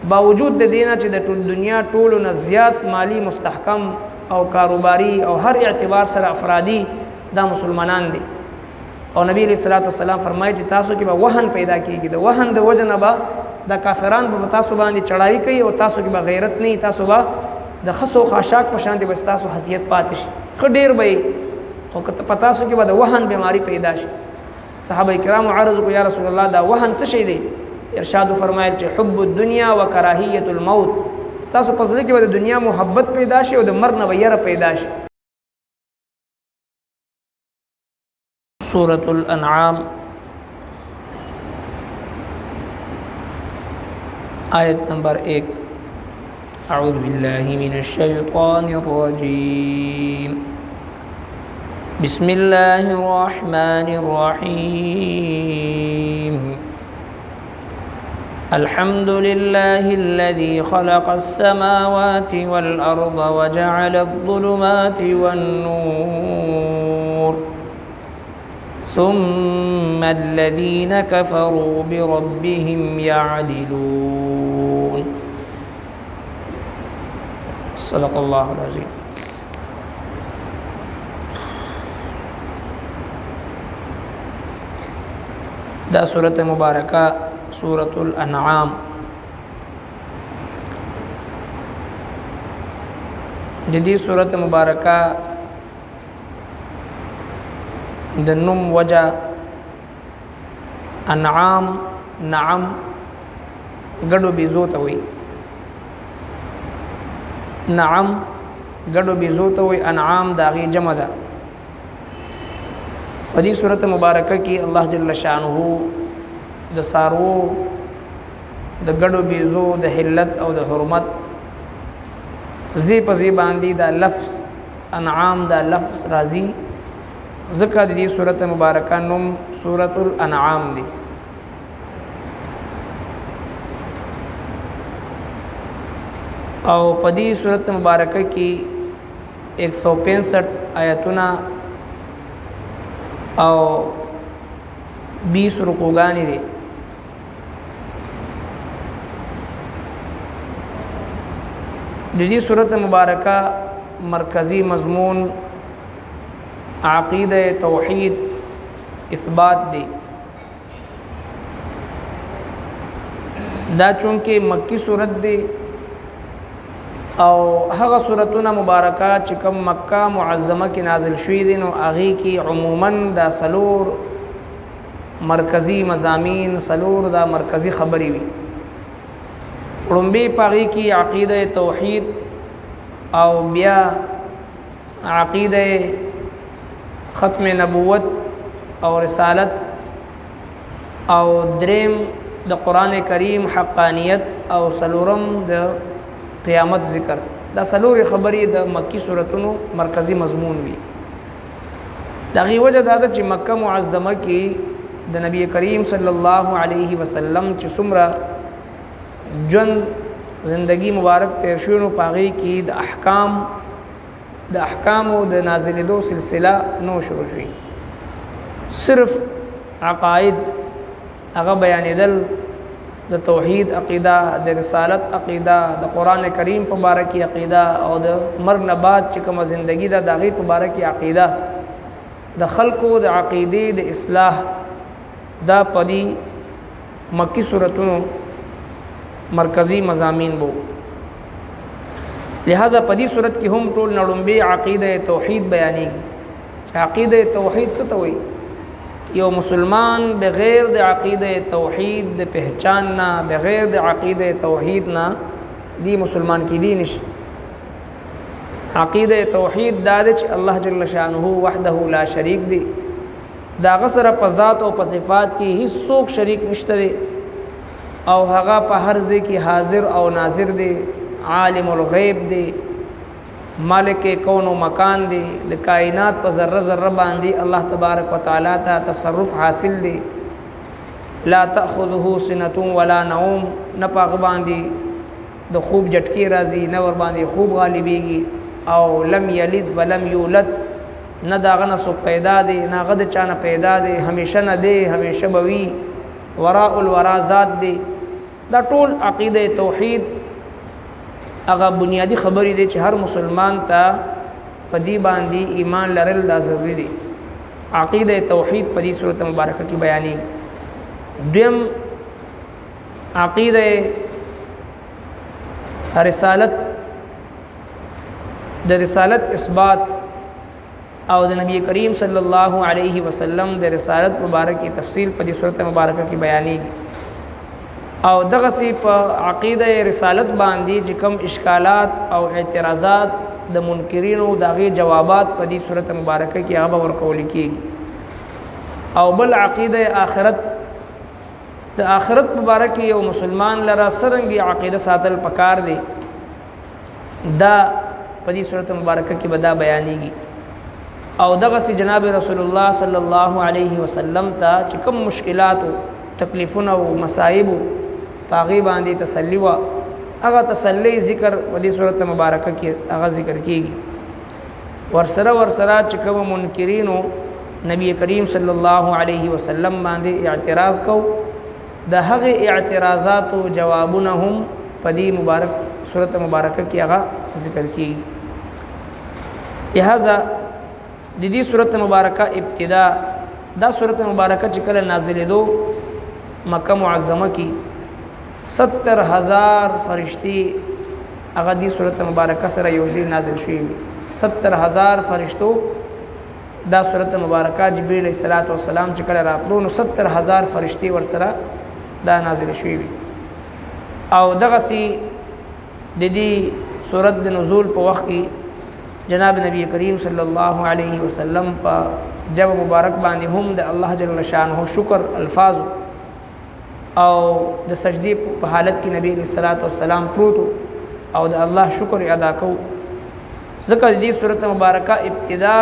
باوجود د دینه چې د ټول دنیا ټولو نه زیات مالی مستحکم او کاروباری او هر اعتبار سره افرادی دا مسلمانان دي. او نبی علیہ الصلوۃ والسلام فرمایي چې تاسو کې به وهن پیدا کیږي، د وهن د وجه نه به د کافران په تاسو باندې چړای کوي او تاسو کې به غیرت نه، تاسو به د خسو خاشاک په شان دي، بس تاسو حیثیت پاتې شي خو ډیر به خو په تاسو کې به د وهن بیماری پیدا شي. صحابه کرام عرض کو یا رسول الله دا وهن څه شي دی؟ ارشاد فرمایل چې حب الدنیا وکراهیت الموت، تاسو په ځل کې به د دنیا محبت پیدا شي او د مرګ نه ویره پیدا شي. سورة الانعام آیت نمبر 1. اعوذ باللہ من الشیطان الرجیم بسم اللہ الرحمن الرحیم الحمد للہ الذي خلق السماوات والأرض وجعل الظلمات والنور ثم الذين كفروا بربهم يعدلون. صدق الله العظيم. دا سورة مبارکہ سورة الانعام دې سورة مبارکہ د نوم وجه انعام نعم ګډو بيزو ته وي، نعم ګډو بيزو ته وي، انعام داغي جمع ده. په دې سورته مبارکه کې الله جل شانه د سارو د ګډو بيزو د حلت او د حرمت زی په زی باندې دا لفظ انعام دا لفظ راضي ذکر دې سورته مبارکه نوم سورۃ الانعام دی. او په دې سورته مبارکه کې 165 آیتونه او 20 رکوګانی دي. د دې سورته مبارکه مرکزی مضمون عقیدہ توحید اثبات دی. دا چونکہ مکی صورت دی او هغه سورتونه مبارکه چې کوم مکه معظمه کې نازل شوي دي نو هغه کې عموما دا سلور مرکزی مضامین سلور دا مرکزی خبري وي. لومبي پاغي کې عقیدہ توحید او بیا عقیدہ ختم نبوت او رسالت او دریم د قرآن کریم حقانیت او سلورم د قیامت ذکر. دا سلور خبرې د مکی سورتونو مرکزی مضمون وي. دغه وجه دا چې مکه معظمه کې د نبی کریم صلی الله علیه وسلم چې څومره جن زندگی مبارک تیر شوی نو پاغي کې د احکام او د نازلېدو سلسله نو شروع شوی. صرف عقاید هغه بیانېدل د توحید عقیده، د رسالت عقیده، د قران کریم په باره کې عقیده او د مرګ نه بعد چې کومه زندگی ده د هغې په باره کې عقیده، د خلکو د عقیدې د اصلاح دا په دې مکی سورتونو مرکزی مضامین بو. لہذا په دې صورت کې هم ټول نړومبي عقیده توحید بیانېږي. چې عقیده توحید څه ته وایي؟ یو مسلمان بغیر د عقیده توحید د پہچان نه، بغیر د عقیده توحید نه دی مسلمان کی دی نشي. عقیده توحید دا چې الله جل شانه وحده لا شریک دی، دا غسر په ذات او په صفات کې هیڅ څوک شریک نشته دی او هغه په هر ځای کې حاضر او ناظر دی، عالم الغیب دی، مالک کون و مکان دی، د کائنات په ذره ذره باندې الله تبارک وتعالى ته تصرف حاصل دی. لا تأخذه سنة ولا نوم، نه پاغ باندې د خوب جټکی راځي، نه ور باندې خوب غالبېږي، او لم یلد ولم یولد، نه داغه نه څوک پیدا دی، نه هغه د چا نه پیدا دی، همیشه نه دی، همیشه به وي، وراء الورا ذات دی. دا ټول عقیده توحید هغه بنیادی خبرې دی چې هر مسلمان ته په دې باندې ایمان لرل دا ضروري دی. عقیده توحید په دې سورۃ مبارکه کې بیانېږي. دویم عقیده رسالت، د رسالت اثبات او د نبی کریم صلی الله علیه وسلم د رسالت مبارکه تفصیل په دې سورۃ مبارکه کې بیانېږي. او دغه سی په عقیده رسالت باندې چې کوم اشکالات او اعتراضات د منکرینو دغه جوابات په دې سورۃ مبارکه کې هغه ورکول کېږي. او بل عقیده آخرت، د آخرت مبارکه یو مسلمان لره سرنګي عقیده ساتل پکار دی، دا په دې سورۃ مبارکه کې بدا بیانېږي. او دغه سی جناب رسول الله صلی الله علیه وسلم ته چې کوم مشکلات او تکلیفونه او مصائب پاغي باندې تسلی و، هغه تسلی ذکر په دې سورۃ مبارکه کې هغه ذکر کیږي. ورسره چې کوم منکرینو نبی کریم صلی الله علیه وسلم باندې اعتراض کو، د هغه اعتراضات او جوابونه هم په دې مبارک سورۃ مبارکه کې هغه ذکر کیږي. لہذا د دې سورۃ مبارکه ابتدا، دا سورۃ مبارکه چې کله نازلې دو مکه معظمه کې 70,000 فرشتي هغه دې سورۃ مبارکه سره یوځای نازل شوي. 70,000 فرشتو دا سورۃ مبارکه جبرئیل علیه السلام چې کله راتلو نو 70,000 فرشتي ورسره دا نازل شوي. او دغه سي د دې سورۃ د نزول په وخت کې جناب نبی کریم صلی الله علیه وسلم په جب مبارک باندې هم د الله جل شانه شکر الفاظ او د سجدي په حالت کې نبی علیہ السلام پروت او د الله شکر ادا کو. ذکر دې سورۃ مبارکه ابتدا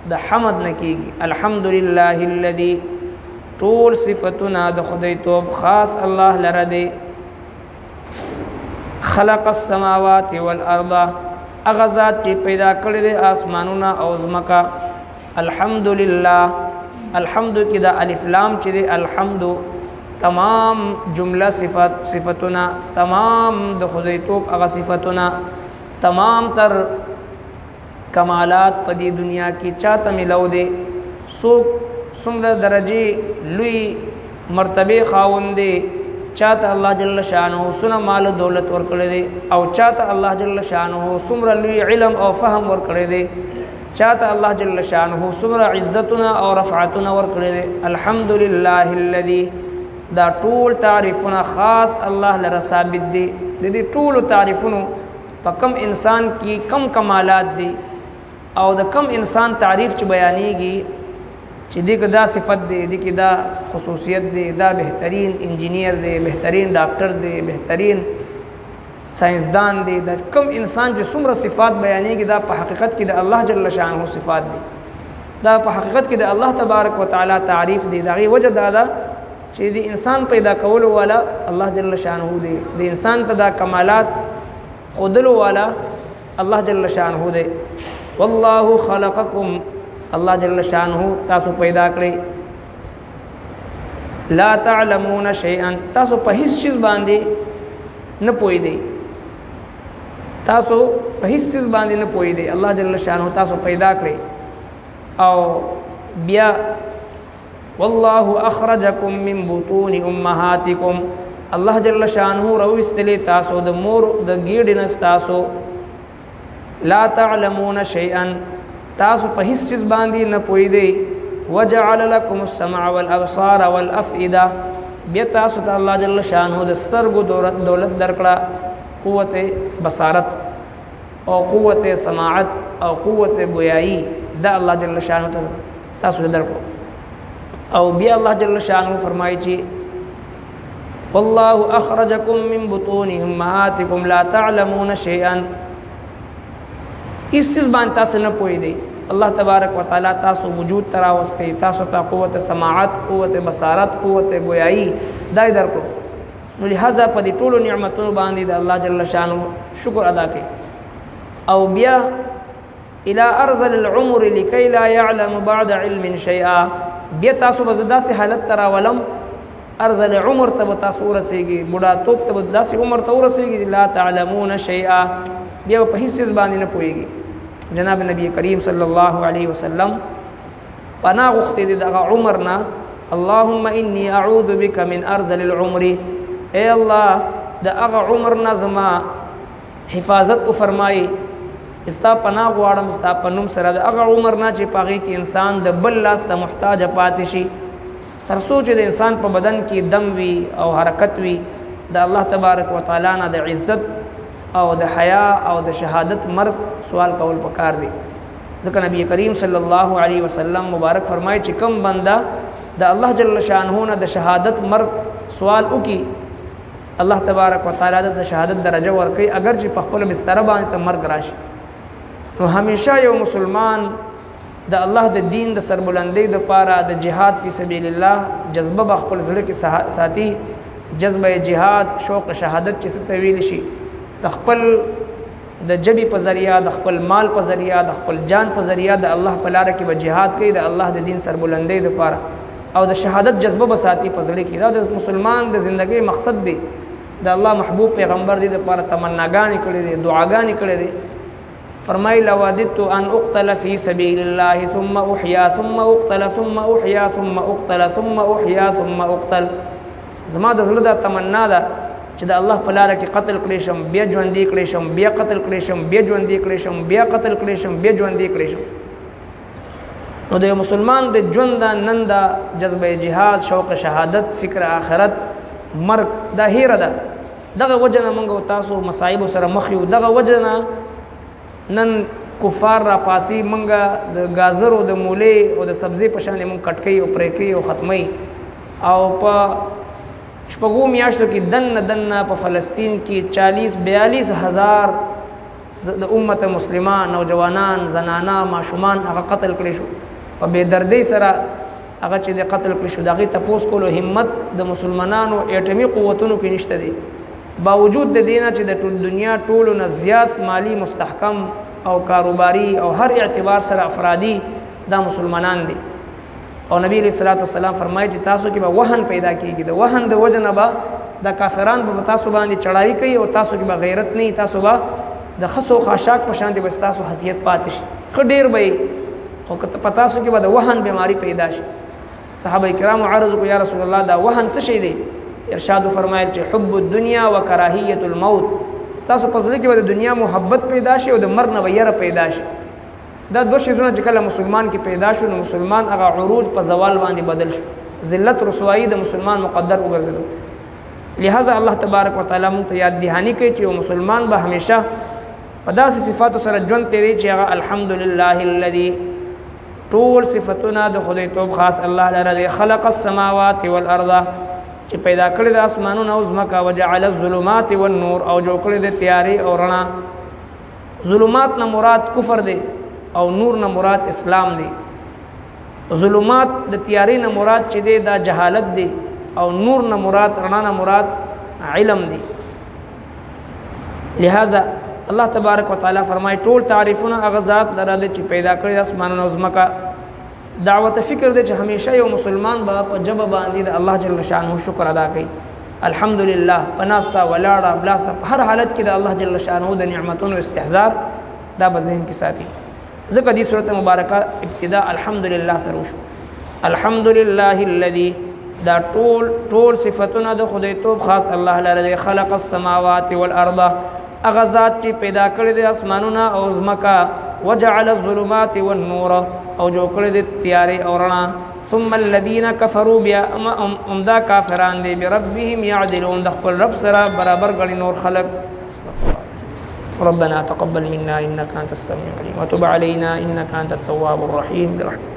د حمد نکېږي. الحمدلله الذي طول صفتنا د خدای توب خاص الله لره دی. خلق السماوات والارض، هغه ذات چې پیدا کړی دی آسمانونه او ځمکه. الحمدلله، الحمد کې دا الف لام چې دی الحمد تمام جمله صفتنا، تمام د خدای توب هغه صفتنا، تمام تر کمالات په دې دنیا کې چاته ملو دي. څوک څومره درجه لوی مرتبه خاوند دي، چاته الله جل شانه سونه مال دولت ورکړي دي، او چاته الله جل شانه څومره لوی علم او فهم ورکړي دي، چاته الله جل شانه څومره عزتنا او رفعتنا ورکړي دي. الحمدلله الذي، دا ټول تعریفونه خاص الله لره ثابت دي. د دې ټول تعریفونو په کم انسان کې کم کمالات دي او د کم انسان تعریف چې بیانېږي چې دې کې دا صفت دی، دې کې دا خصوصیت دی، دا بهترین انجینیر دی، بهترین ډاکټر دی، بهترین ساينسدان دی. دا کم انسان چې څومره صفات بیانېږي دا په حقیقت کې د الله جل شانه صفات دي، دا په حقیقت کې د الله تبارک وتعالى تعریف دی. دا غي وجه دا ده چې د انسان پیدا کولو والا الله جل شانه دی، د انسان ته دا کمالات خودلو والا الله جل شانه دی. والله خلقکم، الله جل شانه تاسو پیدا کړی. لا تعلمون شیئا، تاسو په هیڅ چیز باندې نه پوي دی، تاسو په هیڅ چیز باندې نه پوي دی. الله جل شانه تاسو پیدا کړی. او بیا والله اخرجکم من بطون امهاتکم، الله جل شانه رويستلی تاسو د مور د ګیډنس تاسو. لا تعلمون شیئا، تاسو په هیڅ چیز باندې نه پوي دی. وجعل لكم السمع والابصار والافئده، بیا تاسو ته الله جل شانه د سترګو دولت درکړه، قوت بصارت او قوت سماعت او قوت گویایی، دا الله جل شانه تاسو درکړه. او بیا الله جل شانه فرمایي چې والله اخرجکم من بطون امهاتکم لا تعلمون شیئا، اس چیز باندې تاسو نه پوي دی. الله تبارک وتعالى تاسو وجود تراوسته، تاسو ته قوت سماعت، قوت بصارت، قوت گویایی دای درکو. نو لہذا په دې ټولو نعمتونو باندې د الله جل شانه شکر ادا کړئ. او بیا الى ارذل العمر لكي لا يعلم بعد علم شيئا، بیا تاسو به داسې حالت تراولم ارذل عمر ته تاسو ورسیږي بوډاتوب ته داسې عمر ته ورسیږي لا تعلمون شیئا بیا په هیڅ څه باندې نه پوهیږي. جناب نبی کریم صلی الله علیه وسلم پناه غوښتې دي دغه عمر نه. اللهم انی اعوذ بک من ارذل العمر، اے الله د هغه عمر نه زما حفاظت فرمایي، استا پناه غواړم استا په نوم سره د هغه عمر نه چې پاغي کې انسان د بل لاس ته محتاج پاتې شي، تر څو چې د انسان په بدن کې دم وي او حرکت وي د الله تبارک وتعالى نه د عزت او د حیا او د شهادت مرګ سوال کول پکار دی. ځکه نبی کریم صلی الله علیه وسلم مبارک فرمایي چې کم بنده د الله جل شانه نه د شهادت مرګ سوال وکي، الله تبارک وتعالى د شهادت درجه ورکي اگر چې په خپل بستر باندې ته مرګ راشي. نو همیشه یو مسلمان د الله د دین د سربلندۍ د پاره د جهاد فی سبیل الله جذبه بخپل زړه کې ساتي، جذبه جهاد شوق شهادت چې څه ویل شي د خپل د جبی په ذریعہ د خپل مال په ذریعہ د خپل جان په ذریعہ د الله په لار کې به جهاد کوي د الله د دین سربلندۍ د پاره او د شهادت جذبه بساتی په زړه کې. دا د مسلمان د ژوندۍ مقصد دی، د الله محبوب پیغمبر دی د پاره تمناګانې کړې دي، دعاګانې کړې دي. فرمای لوددت ان اقتل فی سبیل الله ثم احیا ثم اقتل ثم احیا ثم اقتل ثم احیا ثم اقتل. زما د زړه د تمنا ده چې د الله په لار کې قتل کړی شم، بیا ژوندې کړی شم، بیا قتل کړی شم، بیا ژوندې کړی شم، بیا قتل کړی شم، بیا ژوندې کړی شم. نو د مسلمان د ژوند نن د جذبه جهاد، شوق شهادت، فکر آخرت، مرګ دا هیره ده. دغه وجنه موږ تاسو مصائب سره مخ یو، دغه وجنه نن کفار را پاسی منګه د گازرو د مولې او د سبزی په شان مونږ کټکې او پرېکې او ختمي. او په شپږو میاشتو کې دنه په فلسطین کې 40-42 هزار د امت مسلمه نوجوانان، زنانا، ماشومان هغه قتل کړي شو. په بے دردۍ سره هغه چې د قتل کړي شو دغه تپوس کولو همت د مسلمانانو اټومي قوتونو کې نشته دي. باوجود د دینه چې د ټول دنیا ټولو نه زیات مالی مستحکم او کاروباری او هر اعتبار سره افرادی دا مسلمانان دي. او نبی علیہ الصلوۃ والسلام فرمایي چې تاسو کې به وهن پیدا کیږي، د وهن د وجنه به د کافران په تاسو باندې چړای کوي او تاسو کې به غیرت نه، تاسو به د خسو خاشاک په شان دي بس تاسو حیثیت پاتې شي. خډیر به خو که په تاسو کې به د وهن بیماری پیدا شي. صحابه کرام عرض کو یا رسول الله دا وهن څه شي دی؟ ارشاد فرمایل چې حب الدنیا و کراهیت الموت. تاسو په ځل کې به د دنیا محبت پیدا شي او د مرګ نه ویره پیدا شي. دا دوه شیزونه چې کله مسلمان کې پیدا شو نو مسلمان هغه عروج په زوال باندې بدل شو، ذلت رسوایی د مسلمان مقدر وګرځیدو. لہذا الله تبارک وتعالى مونږ ته یاد دهانی کوي چې مسلمان به همیشه په داسې صفاتو سره ژوند تیری چې هغه الحمدلله الذي ټول صفاتونه د خدای توب خاص الله لره خلق السماوات والارض چې پیدا کړی د اسمانونو او ځمکه، وجعل الظلمات والنور او جوړ کړی د تیاری او رڼا. ظلمات نه مراد کفر دی او نور نه مراد اسلام دی. ظلمات د تیاری نه مراد چې دی دا جهالت دی او نور نه مراد رڼا نه مراد علم دی. لہذا الله تبارک وتعالى فرمای ټول تعریفونه هغه ذات لره دی چې پیدا کړی د اسمانونو او ځمکه. دعوت فکر دی چې همیشه یو مسلمان با په جبه باندې د الله جل شانه شکر ادا کوي. الحمدلله پناستا ولاړه بلاستا په هر حالت کې د الله جل شانه د نعمتونو استحضار دا په ذهن کې ساتي. ځکه دې سورته مبارکه ابتدا الحمدلله سره وشو. الحمدلله الذي دا ټول صفاتونه د خدای توب خاص الله لره خلق السماوات والارض هغه ذات چې پیدا کړی د اسمانونه او ځمکه، وجعل الظلمات والنور او جو کړی د تیارې او رڼا. ثم الذين كفروا بیا امدا کافران دي بربهم يعدلون د خپل رب سره برابر غړي نور خلق. ربنا تقبل منا انك انت السميع العليم وتب علينا انك انت التواب الرحيم برحمتك.